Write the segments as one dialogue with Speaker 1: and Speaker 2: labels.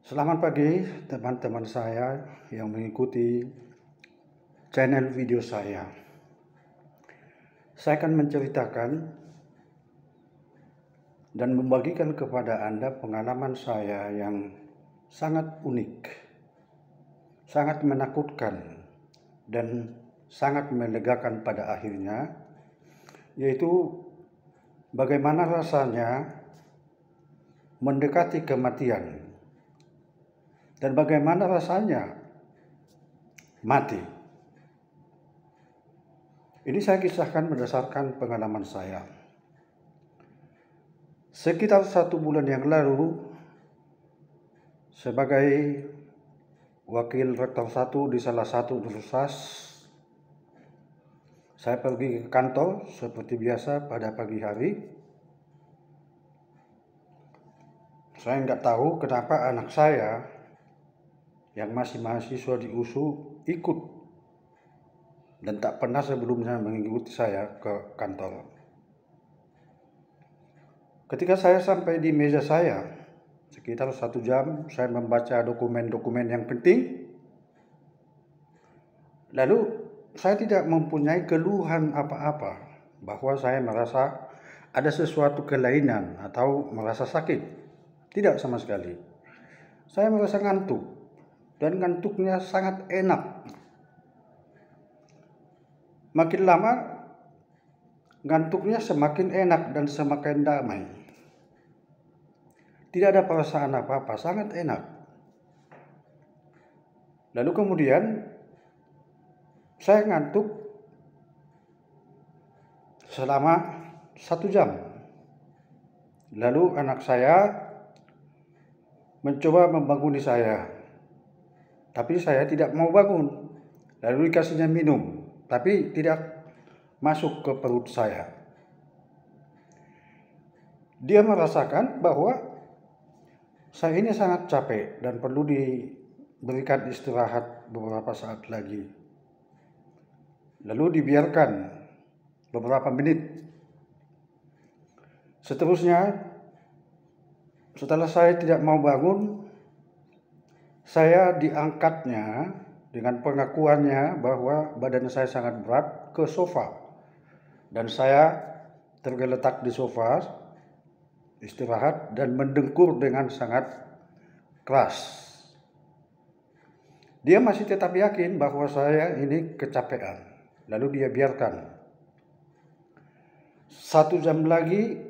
Speaker 1: Selamat pagi teman-teman saya yang mengikuti channel video saya. Saya akan menceritakan dan membagikan kepada Anda pengalaman saya yang sangat unik, sangat menakutkan, dan sangat melegakan pada akhirnya, yaitu bagaimana rasanya mendekati kematian dan bagaimana rasanya mati. Ini saya kisahkan berdasarkan pengalaman saya. Sekitar 1 bulan yang lalu, sebagai wakil rektor 1 di salah satu universitas, saya pergi ke kantor seperti biasa pada pagi hari. Saya nggak tahu kenapa anak saya yang masih mahasiswa di USU ikut dan tak pernah sebelumnya mengikuti saya ke kantor. Ketika saya sampai di meja saya, sekitar 1 jam saya membaca dokumen-dokumen yang penting. Lalu saya tidak mempunyai keluhan apa-apa bahwa saya merasa ada sesuatu kelainan atau merasa sakit. Tidak sama sekali. Saya merasa ngantuk dan ngantuknya sangat enak. Makin lama ngantuknya semakin enak dan semakin damai. Tidak ada perasaan apa-apa, sangat enak. Lalu kemudian saya ngantuk selama 1 jam. Lalu anak saya mencoba membanguni saya, tapi saya tidak mau bangun. Lalu dikasihnya minum, tapi tidak masuk ke perut saya. Dia merasakan bahwa saya ini sangat capek dan perlu diberikan istirahat beberapa saat lagi. Lalu dibiarkan beberapa menit. Seterusnya, setelah saya tidak mau bangun, saya diangkatnya dengan pengakuannya bahwa badan saya sangat berat ke sofa. Dan saya tergeletak di sofa, istirahat dan mendengkur dengan sangat keras. Dia masih tetap yakin bahwa saya ini kecapean. Lalu dia biarkan. 1 jam lagi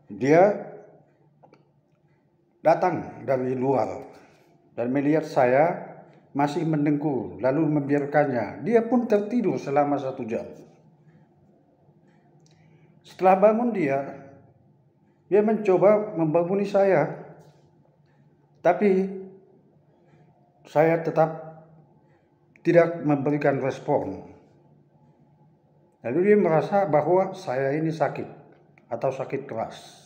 Speaker 1: dia datang dari luar dan melihat saya masih mendengkur, lalu membiarkannya. Dia pun tertidur selama 1 jam. Setelah bangun dia mencoba membanguni saya, tapi saya tetap tidak memberikan respon. Lalu dia merasa bahwa saya ini sakit atau sakit keras.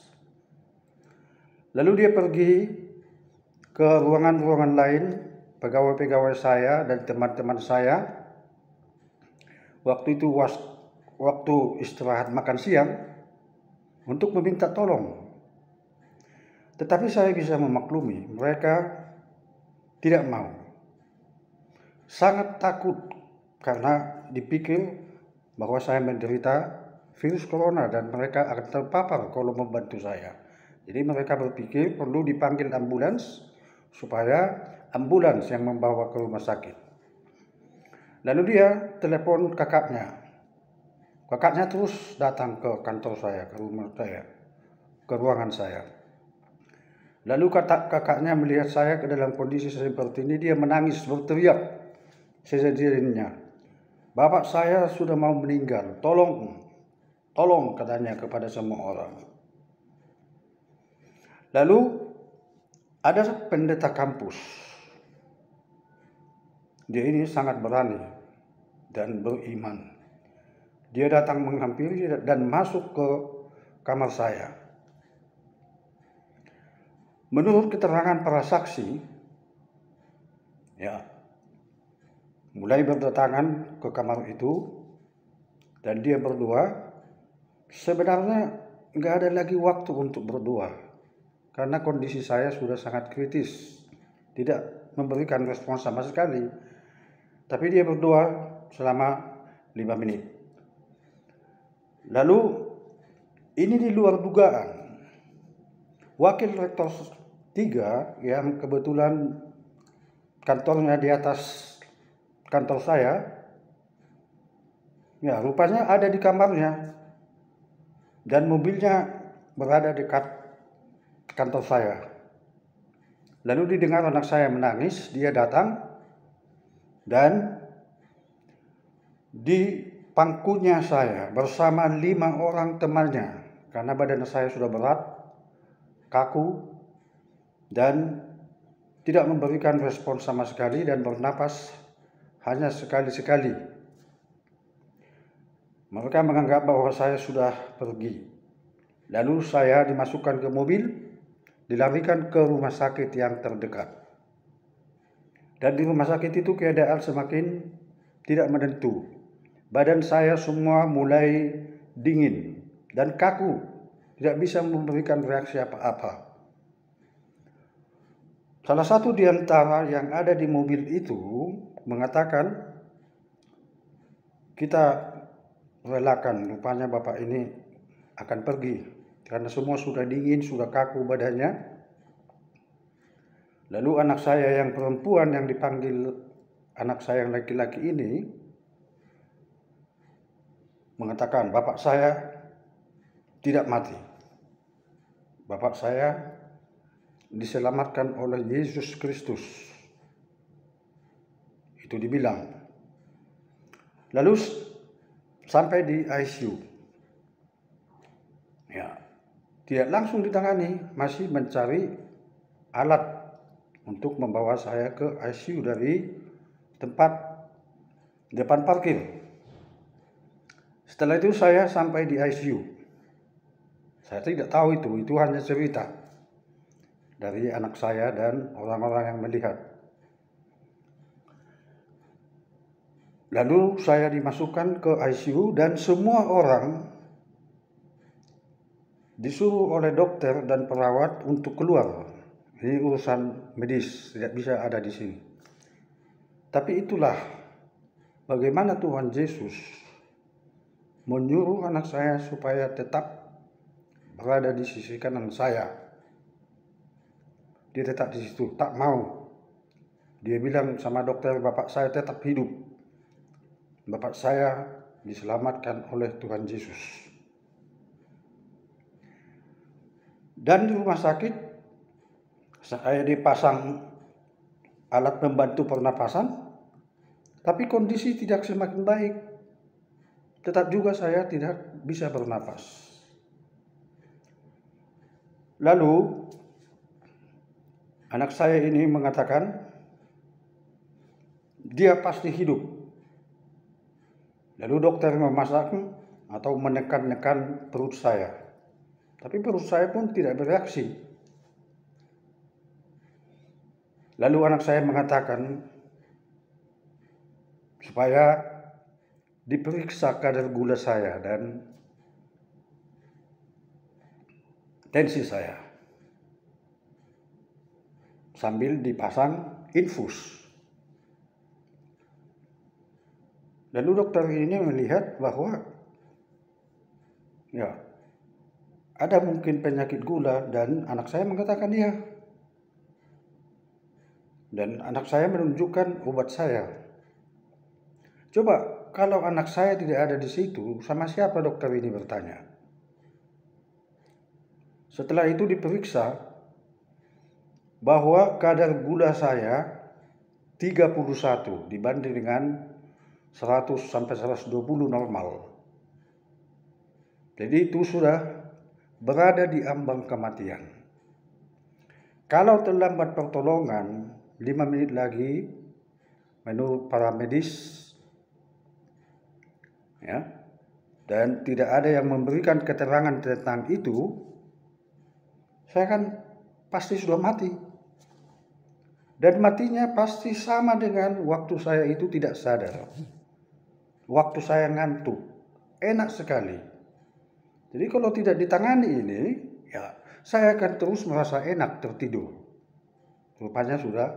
Speaker 1: Lalu dia pergi ke ruangan-ruangan lain, pegawai-pegawai saya dan teman-teman saya. Waktu itu waktu istirahat makan siang untuk meminta tolong. Tetapi saya bisa memaklumi, mereka tidak mau. Sangat takut karena dipikir bahwa saya menderita virus corona dan mereka akan terpapar kalau membantu saya. Jadi mereka berpikir perlu dipanggil ambulans supaya ambulans yang membawa ke rumah sakit. Lalu dia telepon kakaknya. Kakaknya terus datang ke kantor saya, ke rumah saya, ke ruangan saya. Lalu kakaknya melihat saya ke dalam kondisi seperti ini, dia menangis berteriak sejadinya, "Bapak saya sudah mau meninggal, tolong," katanya kepada semua orang. Lalu ada pendeta kampus. Dia ini sangat berani dan beriman. Dia datang menghampiri dan masuk ke kamar saya. Menurut keterangan para saksi, mulai berdatangan ke kamar itu dan dia berdua. Sebenarnya nggak ada lagi waktu untuk berdoa. karena kondisi saya sudah sangat kritis, tidak memberikan respon sama sekali. Tapi dia berdoa selama 5 menit. Lalu ini di luar dugaan. Wakil Rektor 3 yang kebetulan kantornya di atas kantor saya, ya rupanya ada di kamarnya dan mobilnya berada dekat kantor saya. Lalu didengar anak saya menangis, dia datang dan di pangkunya saya bersama 5 orang temannya, karena badan saya sudah berat, kaku, dan tidak memberikan respon sama sekali dan bernapas hanya sekali-sekali. Mereka menganggap bahwa saya sudah pergi. Lalu saya dimasukkan ke mobil, dilarikan ke rumah sakit yang terdekat. Dan di rumah sakit itu keadaan semakin tidak menentu. Badan saya semua mulai dingin dan kaku, tidak bisa memberikan reaksi apa-apa. Salah satu di antara yang ada di mobil itu mengatakan, kita relakan, rupanya bapak ini akan pergi karena semua sudah dingin, sudah kaku badannya. Lalu anak saya yang perempuan yang dipanggil anak saya yang laki-laki ini mengatakan, bapak saya tidak mati. Bapak saya diselamatkan oleh Yesus Kristus. Itu dibilang. Lalu sampai di ICU. Ya, tidak langsung ditangani, masih mencari alat untuk membawa saya ke ICU dari tempat depan parkir. Setelah itu saya sampai di ICU. Saya tidak tahu itu hanya cerita dari anak saya dan orang-orang yang melihat. Lalu saya dimasukkan ke ICU dan semua orang disuruh oleh dokter dan perawat untuk keluar. Ini urusan medis, tidak bisa ada di sini. Tapi itulah bagaimana Tuhan Yesus menyuruh anak saya supaya tetap berada di sisi kanan saya. Dia tetap di situ, tak mau. Dia bilang sama dokter, bapak saya tetap hidup. Bapak saya diselamatkan oleh Tuhan Yesus. Dan di rumah sakit saya dipasang alat membantu pernapasan, tapi kondisi tidak semakin baik. Tetap juga saya tidak bisa bernapas. Lalu anak saya ini mengatakan dia pasti hidup. Lalu dokter memasak atau menekan-nekan perut saya. Tapi perut saya pun tidak bereaksi. Lalu anak saya mengatakan supaya diperiksa kadar gula saya dan tensi saya sambil dipasang infus. Lalu dokter ini melihat bahwa ya ada mungkin penyakit gula dan anak saya mengatakan iya. Dan anak saya menunjukkan obat saya. Coba kalau anak saya tidak ada di situ, sama siapa dokter ini bertanya. Setelah itu diperiksa bahwa kadar gula saya 31 dibanding dengan 100 sampai 120 normal. Jadi itu sudah berada di ambang kematian. Kalau terlambat pertolongan 5 menit lagi menurut para medis, ya, dan tidak ada yang memberikan keterangan tentang itu, saya kan pasti sudah mati. Dan matinya pasti sama dengan waktu saya itu tidak sadar. Waktu saya ngantuk. Enak sekali. Jadi kalau tidak ditangani ini, ya saya akan terus merasa enak tertidur. Rupanya sudah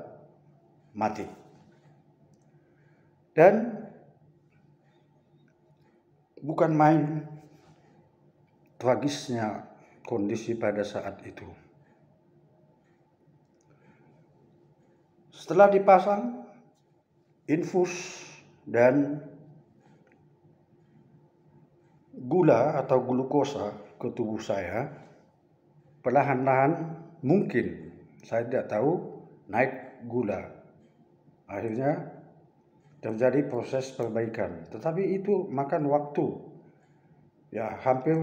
Speaker 1: mati. Dan bukan main tragisnya kondisi pada saat itu. Setelah dipasang infus dan gula atau glukosa ke tubuh saya, perlahan-lahan mungkin, saya tidak tahu, naik gula. Akhirnya terjadi proses perbaikan. Tetapi itu makan waktu, ya hampir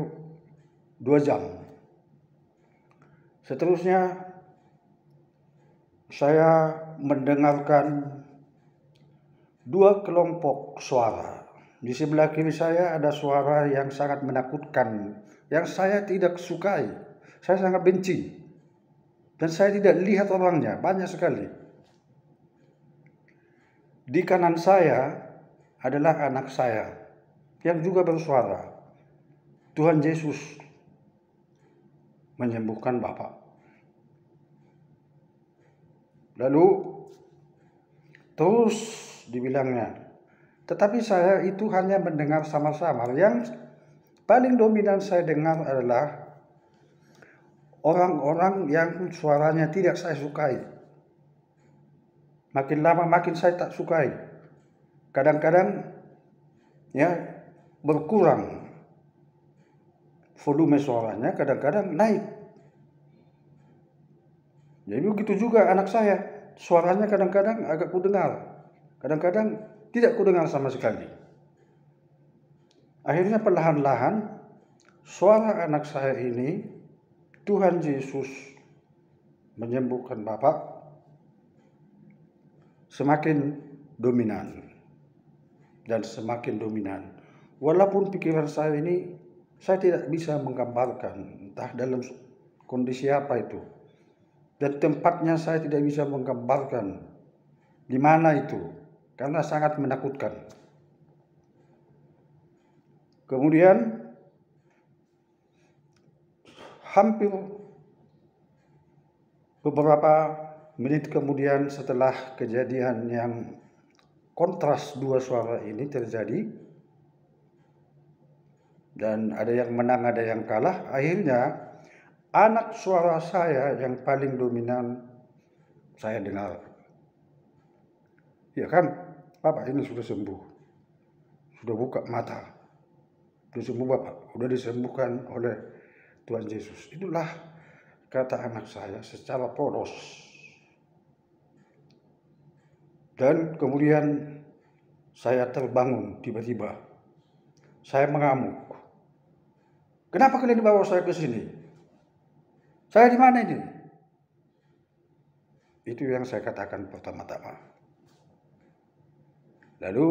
Speaker 1: 2 jam. Seterusnya saya mendengarkan 2 kelompok suara. Di sebelah kiri saya ada suara yang sangat menakutkan, yang saya tidak sukai. Saya sangat benci. Dan saya tidak lihat orangnya, banyak sekali. Di kanan saya adalah anak saya yang juga bersuara, Tuhan Yesus menyembuhkan Bapak. Lalu terus dibilangnya, tetapi saya itu hanya mendengar samar-samar. Yang paling dominan saya dengar adalah orang-orang yang suaranya tidak saya sukai. Makin lama makin saya tak sukai. Kadang-kadang ya berkurang volume suaranya, kadang-kadang naik. Jadi begitu juga anak saya, suaranya kadang-kadang agak kudengar, kadang-kadang tidak kudengar sama sekali. Akhirnya perlahan-lahan suara anak saya ini, Tuhan Yesus menyembuhkan Bapak, semakin dominan dan semakin dominan. Walaupun pikiran saya ini, saya tidak bisa menggambarkan entah dalam kondisi apa itu. Dan tempatnya saya tidak bisa menggambarkan di mana itu, karena sangat menakutkan. Kemudian hampir beberapa menit kemudian setelah kejadian yang kontras 2 suara ini terjadi, dan ada yang menang ada yang kalah, akhirnya anak suara saya yang paling dominan saya dengar. Ya kan, Bapak ini sudah sembuh, sudah buka mata, sudah sembuh Bapak, sudah disembuhkan oleh Tuhan Yesus. Itulah kata anak saya secara polos. Dan kemudian saya terbangun tiba-tiba. Saya mengamuk. Kenapa kalian bawa saya ke sini? Saya di mana ini? Itu yang saya katakan pertama-tama. Lalu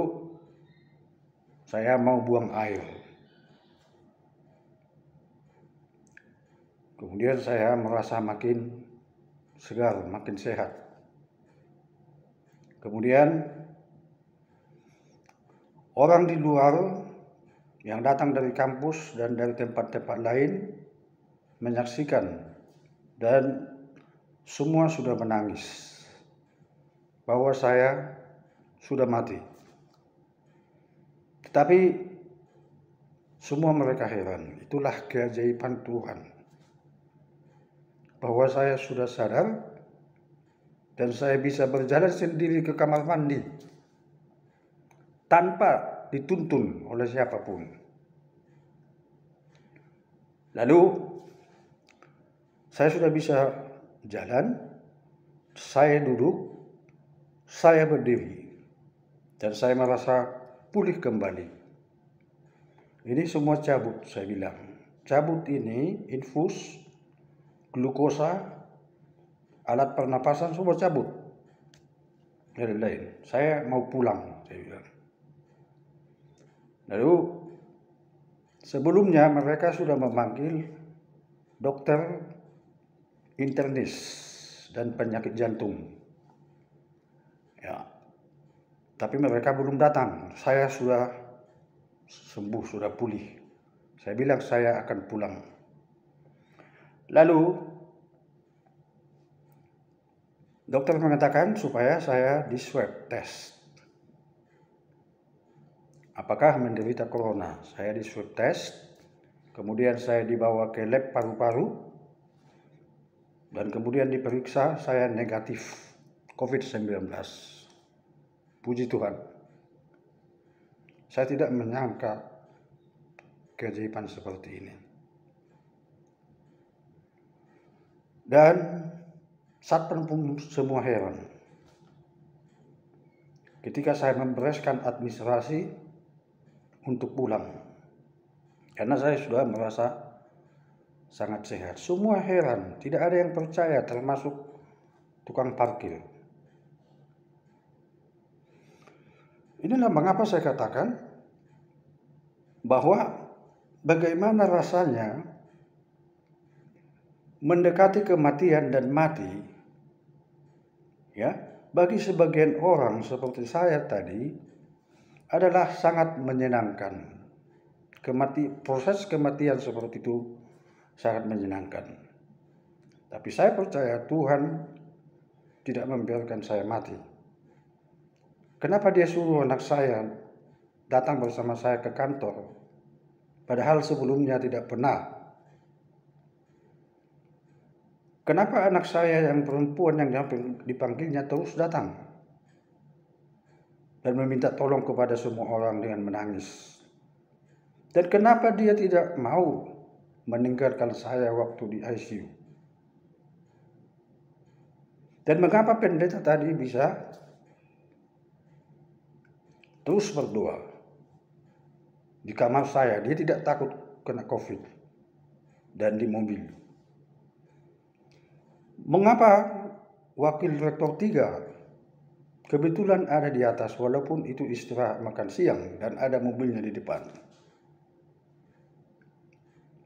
Speaker 1: saya mau buang air. Kemudian saya merasa makin segar, makin sehat. Kemudian orang di luar yang datang dari kampus dan dari tempat-tempat lain menyaksikan, dan semua sudah menangis bahwa saya sudah mati. Tetapi semua mereka heran. Itulah keajaiban Tuhan, bahwa saya sudah sadar dan saya bisa berjalan sendiri ke kamar mandi tanpa dituntun oleh siapapun. Lalu saya sudah bisa jalan, saya duduk, saya berdiri, dan saya merasa pulih kembali. Ini semua cabut, saya bilang. Cabut ini, infus, glukosa, alat pernapasan, semua cabut. Lain-lain. Saya mau pulang, saya bilang. Lalu sebelumnya mereka sudah memanggil dokter internis dan penyakit jantung. Ya. Tapi mereka belum datang. Saya sudah sembuh, sudah pulih. Saya bilang saya akan pulang. Lalu Dokter mengatakan supaya saya di swab test. Apakah menderita corona? Saya di swab test, kemudian saya dibawa ke lab paru-paru, dan kemudian diperiksa, saya negatif COVID-19. Puji Tuhan. Saya tidak menyangka keajaiban seperti ini. Dan Satpam pun semua heran. Ketika saya membereskan administrasi untuk pulang, karena saya sudah merasa sangat sehat. Semua heran, tidak ada yang percaya, termasuk tukang parkir. Inilah mengapa saya katakan bahwa bagaimana rasanya mendekati kematian dan mati, ya, bagi sebagian orang seperti saya tadi adalah sangat menyenangkan. Proses kematian seperti itu sangat menyenangkan. Tapi saya percaya Tuhan tidak membiarkan saya mati. Kenapa dia suruh anak saya datang bersama saya ke kantor, padahal sebelumnya tidak pernah? Kenapa anak saya yang perempuan yang dipanggilnya terus datang dan meminta tolong kepada semua orang dengan menangis? Dan kenapa dia tidak mau meninggalkan saya waktu di ICU? Dan mengapa pendeta tadi bisa terus berdoa di kamar saya? Dia tidak takut kena COVID dan di mobil. Mengapa wakil rektor 3 kebetulan ada di atas walaupun itu istirahat makan siang dan ada mobilnya di depan?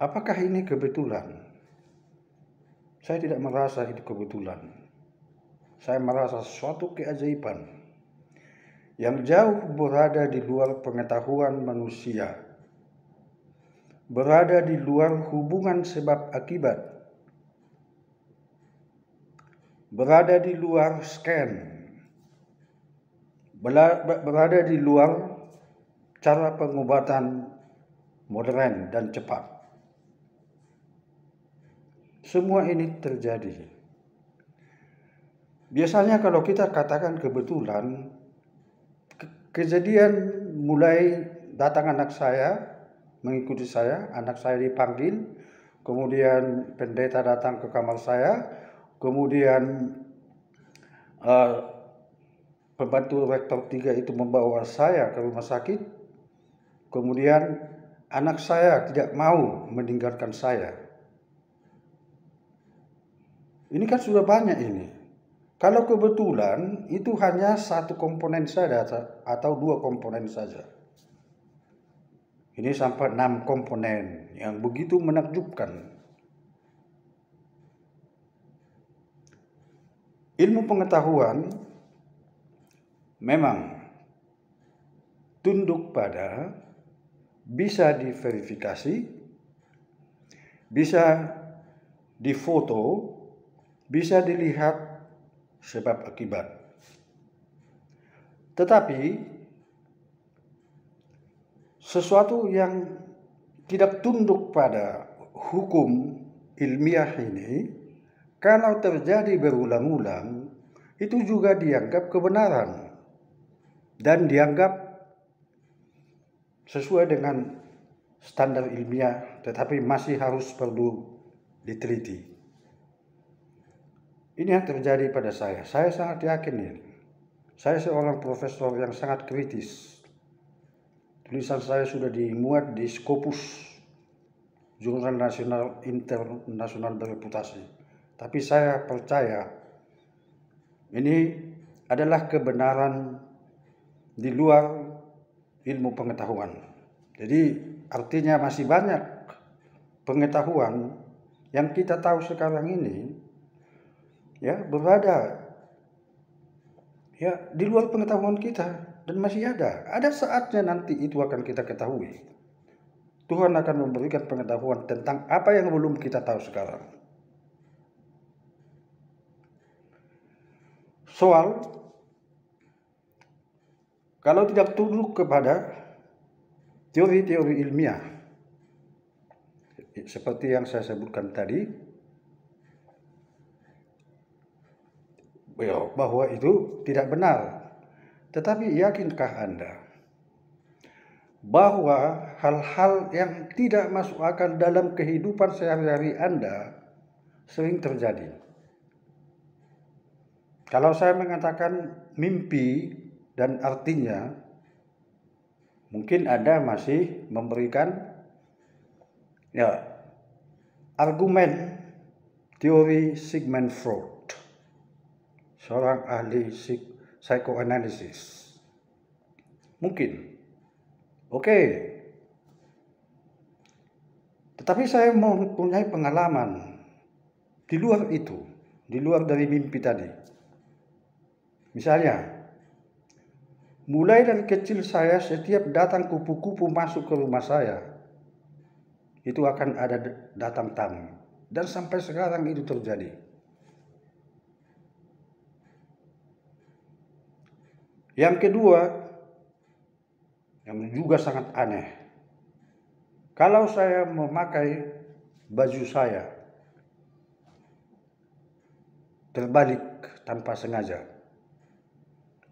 Speaker 1: Apakah ini kebetulan? Saya tidak merasa itu kebetulan. Saya merasa suatu keajaiban yang jauh berada di luar pengetahuan manusia, berada di luar hubungan sebab akibat, berada di luar scan, berada di luar cara pengobatan modern dan cepat. Semua ini terjadi. Biasanya kalau kita katakan kebetulan, kejadian mulai datang anak saya, mengikuti saya, anak saya dipanggil, kemudian pendeta datang ke kamar saya, kemudian pembantu rektor 3 itu membawa saya ke rumah sakit, kemudian anak saya tidak mau meninggalkan saya. Ini kan sudah banyak ini. Kalau kebetulan itu hanya satu komponen saja atau 2 komponen saja. Ini sampai 6 komponen yang begitu menakjubkan. Ilmu pengetahuan memang tunduk pada bisa diverifikasi, bisa difoto, bisa dilihat sebab akibat. Tetapi sesuatu yang tidak tunduk pada hukum ilmiah ini, kalau terjadi berulang-ulang, itu juga dianggap kebenaran dan dianggap sesuai dengan standar ilmiah, tetapi masih harus perlu diteliti. Ini yang terjadi pada saya. Saya sangat yakin ini. Saya seorang profesor yang sangat kritis. Tulisan saya sudah dimuat di Scopus, jurnal nasional internasional bereputasi. Tapi saya percaya ini adalah kebenaran di luar ilmu pengetahuan. Jadi artinya masih banyak pengetahuan yang kita tahu sekarang ini, ya, berada ya di luar pengetahuan kita, dan masih ada saatnya nanti itu akan kita ketahui. Tuhan akan memberikan pengetahuan tentang apa yang belum kita tahu sekarang. soal kalau tidak tunduk kepada teori-teori ilmiah seperti yang saya sebutkan tadi, bahwa itu tidak benar. Tetapi yakinkah Anda bahwa hal-hal yang tidak masuk akal dalam kehidupan sehari-hari Anda sering terjadi? Kalau saya mengatakan mimpi dan artinya, mungkin Anda masih memberikan argumen teori Sigmund Freud, seorang ahli psikoanalisis. Mungkin. Oke. Tetapi saya mempunyai pengalaman di luar itu, di luar dari mimpi tadi. Misalnya, mulai dari kecil saya setiap datang kupu-kupu masuk ke rumah saya, itu akan ada datang tamu. Dan sampai sekarang itu terjadi. Yang kedua, yang juga sangat aneh, kalau saya memakai baju saya terbalik tanpa sengaja,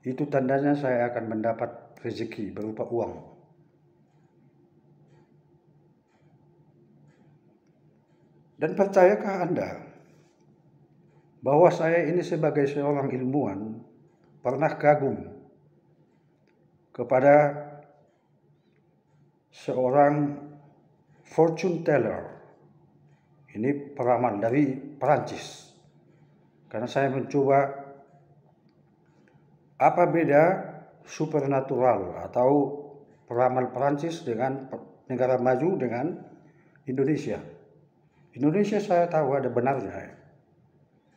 Speaker 1: itu tandanya saya akan mendapat rezeki berupa uang. Dan percayakah Anda bahwa saya ini sebagai seorang ilmuwan pernah kagum kepada seorang fortune teller, ini peramal dari Perancis, karena saya mencoba apa beda supernatural atau peramal Perancis dengan negara maju dengan Indonesia. Indonesia saya tahu ada benarnya,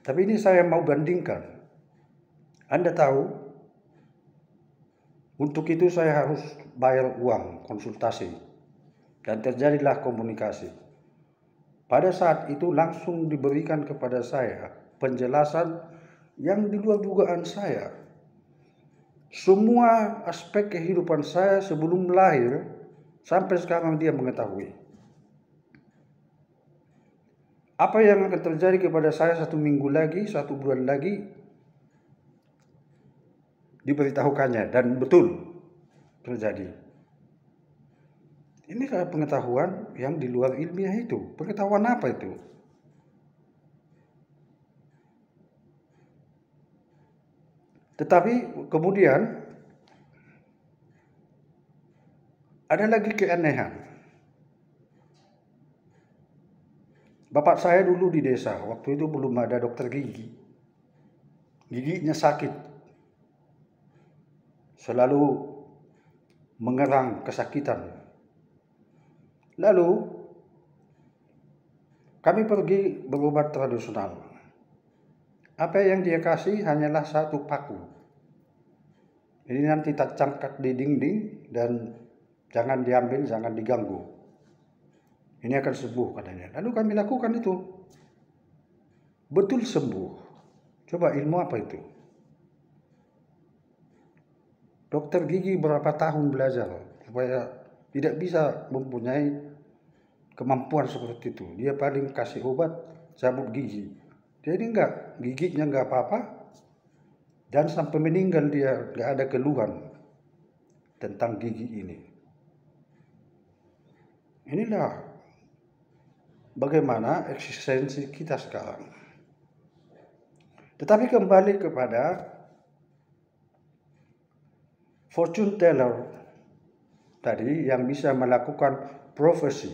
Speaker 1: tapi ini saya mau bandingkan. Anda tahu, untuk itu saya harus bayar uang konsultasi dan terjadilah komunikasi. Pada saat itu langsung diberikan kepada saya penjelasan yang di luar dugaan saya. Semua aspek kehidupan saya sebelum lahir sampai sekarang dia mengetahui. Apa yang akan terjadi kepada saya 1 minggu lagi, 1 bulan lagi, diberitahukannya dan betul terjadi. Ini adalah pengetahuan yang di luar ilmiah itu. Pengetahuan apa itu? Tetapi kemudian ada lagi keanehan. Bapak saya dulu di desa, waktu itu belum ada dokter gigi. Giginya sakit. Selalu mengerang kesakitan. Lalu kami pergi berobat tradisional. Apa yang dia kasih hanyalah 1 paku. Ini nanti tak cangkat di dinding dan jangan diambil, jangan diganggu. Ini akan sembuh katanya. Lalu kami lakukan itu. Betul sembuh. Coba ilmu apa itu? Dokter gigi berapa tahun belajar supaya tidak bisa mempunyai kemampuan seperti itu. Dia paling kasih obat cabut gigi. Jadi giginya enggak apa-apa, dan sampai meninggal dia enggak ada keluhan tentang gigi ini. Inilah bagaimana eksistensi kita sekarang. Tetapi kembali kepada fortune teller tadi yang bisa melakukan profesi,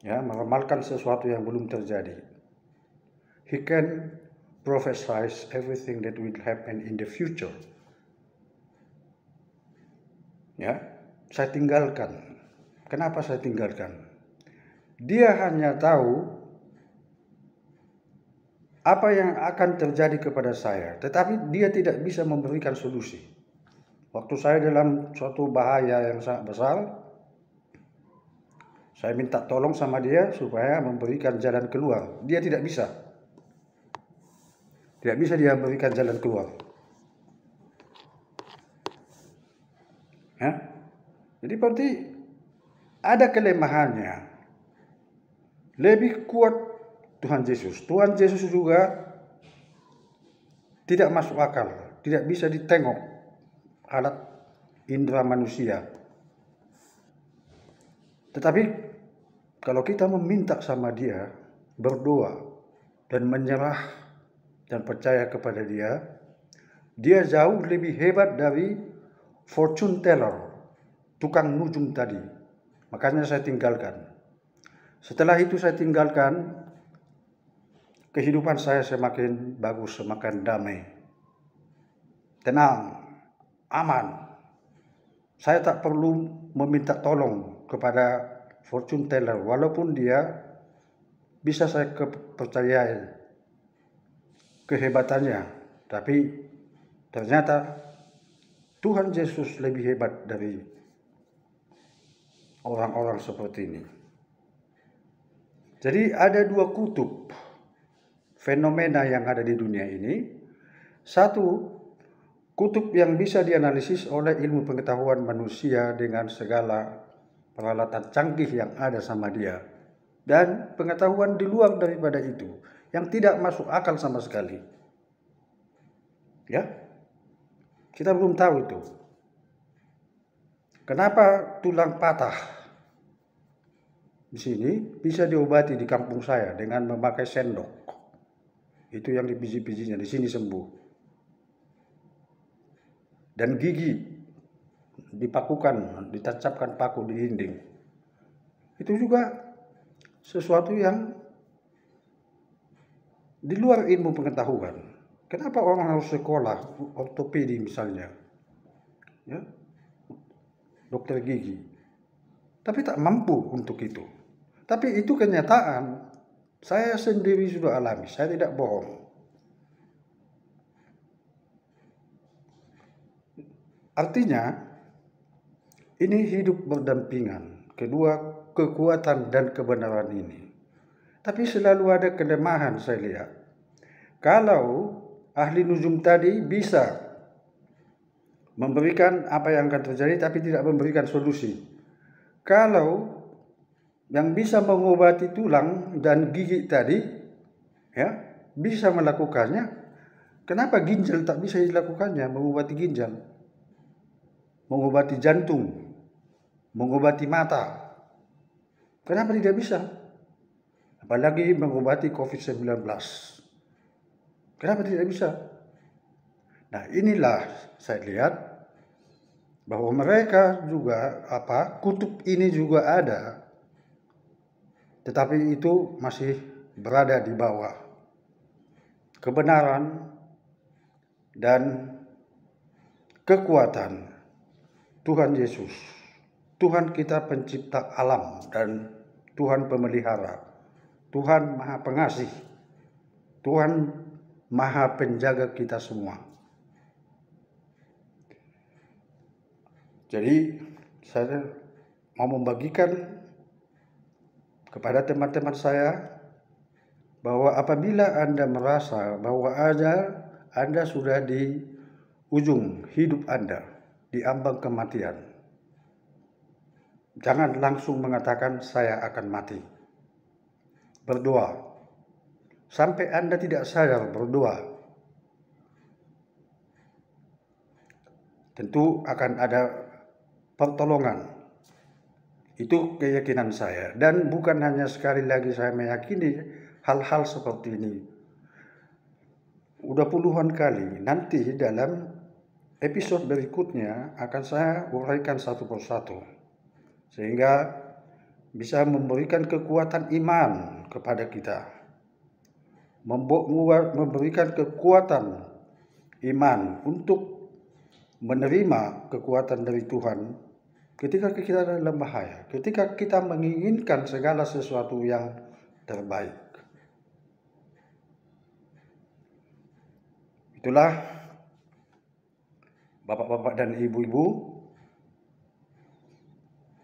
Speaker 1: meramalkan sesuatu yang belum terjadi. He can prophesize everything that will happen in the future. Saya tinggalkan. Kenapa saya tinggalkan? Dia hanya tahu apa yang akan terjadi kepada saya, tetapi dia tidak bisa memberikan solusi. Waktu saya dalam suatu bahaya yang sangat besar, saya minta tolong sama dia supaya memberikan jalan keluar. Dia tidak bisa. Tidak bisa dia berikan jalan keluar. Ya? Jadi berarti ada kelemahannya. Lebih kuat Tuhan Yesus. Tuhan Yesus juga tidak masuk akal, tidak bisa ditengok alat indera manusia. Tetapi kalau kita meminta sama dia, berdoa dan menyerah dan percaya kepada dia, dia jauh lebih hebat dari fortune teller, tukang nujum tadi. Makanya saya tinggalkan. Setelah itu saya tinggalkan, kehidupan saya semakin bagus, semakin damai, tenang, aman. Saya tak perlu meminta tolong kepada fortune teller, walaupun dia bisa saya percayai kehebatannya, tapi ternyata Tuhan Yesus lebih hebat dari orang-orang seperti ini. Jadi ada dua kutub fenomena yang ada di dunia ini. Satu, kutub yang bisa dianalisis oleh ilmu pengetahuan manusia dengan segala peralatan canggih yang ada sama dia. Dan pengetahuan di luar daripada itu, yang tidak masuk akal sama sekali. Ya, kita belum tahu itu. Kenapa tulang patah di sini bisa diobati di kampung saya dengan memakai sendok. Itu yang dipijit-pijitnya, di sini sembuh. Dan gigi dipakukan, ditancapkan paku di dinding. Itu juga sesuatu yang di luar ilmu pengetahuan. Kenapa orang harus sekolah ortopedi misalnya, ya, dokter gigi, tapi tak mampu untuk itu. Tapi itu kenyataan. Saya sendiri sudah alami, saya tidak bohong. Artinya, ini hidup berdampingan, kedua kekuatan dan kebenaran ini. Tapi selalu ada kelemahan saya lihat. Kalau ahli nujum tadi bisa memberikan apa yang akan terjadi tapi tidak memberikan solusi. Kalau yang bisa mengobati tulang dan gigi tadi, ya, bisa melakukannya, kenapa ginjal tak bisa dilakukannya, mengobati ginjal, mengobati jantung, mengobati mata? Kenapa tidak bisa? Apalagi mengobati COVID-19. Kenapa tidak bisa? Nah, inilah saya lihat bahwa mereka juga kutub ini juga ada. Tetapi itu masih berada di bawah kebenaran dan kekuatan Tuhan Yesus, Tuhan kita pencipta alam dan Tuhan pemelihara, Tuhan Maha Pengasih, Tuhan Maha Penjaga kita semua. Jadi saya mau membagikan kepada teman-teman saya bahwa apabila Anda merasa bahwa Anda sudah di ujung hidup Anda, di ambang kematian, jangan langsung mengatakan saya akan mati. Berdoa. Sampai Anda tidak sadar, berdoa. Tentu akan ada pertolongan. Itu keyakinan saya. Dan bukan hanya sekali lagi saya meyakini hal-hal seperti ini. Udah puluhan kali. Nanti dalam episode berikutnya akan saya uraikan satu persatu. Sehingga bisa memberikan kekuatan iman kepada kita. Memberikan kekuatan iman untuk menerima kekuatan dari Tuhan ketika kita dalam bahaya, ketika kita menginginkan segala sesuatu yang terbaik. Itulah bapak-bapak dan ibu-ibu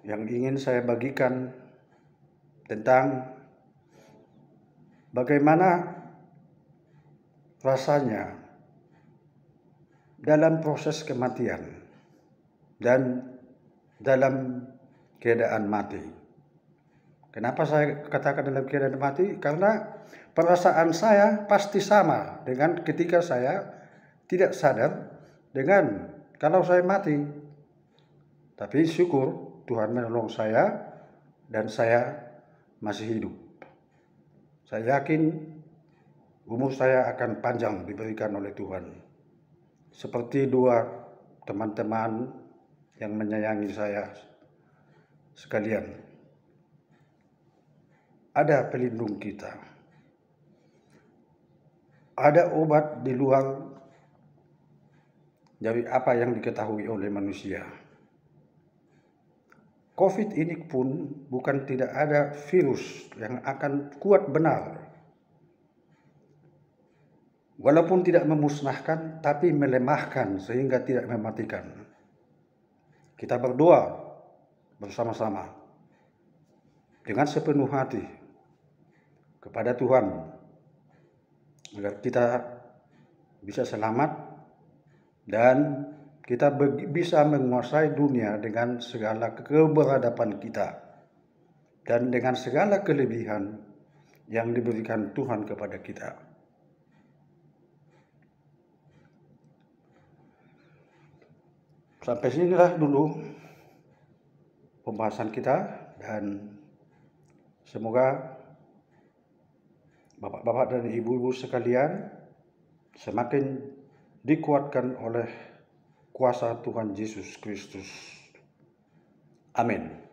Speaker 1: yang ingin saya bagikan tentang bagaimana rasanya dalam proses kematian dan dalam keadaan mati. Kenapa saya katakan dalam keadaan mati? Karena perasaan saya pasti sama dengan ketika saya tidak sadar dengan kalau saya mati. Tapi syukur Tuhan menolong saya dan saya masih hidup. Saya yakin umur saya akan panjang diberikan oleh Tuhan. Seperti dua teman-teman yang menyayangi saya sekalian. Ada pelindung kita. Ada obat di luar dari apa yang diketahui oleh manusia. COVID ini pun bukan tidak ada virus yang akan kuat benar. Walaupun tidak memusnahkan, tapi melemahkan sehingga tidak mematikan. Kita berdoa bersama-sama dengan sepenuh hati kepada Tuhan agar kita bisa selamat dan kita bisa menguasai dunia dengan segala keberadaban kita dan dengan segala kelebihan yang diberikan Tuhan kepada kita. Sampai sinilah dulu pembahasan kita, dan semoga bapak-bapak dan ibu-ibu sekalian semakin dikuatkan oleh kuasa Tuhan Yesus Kristus. Amin.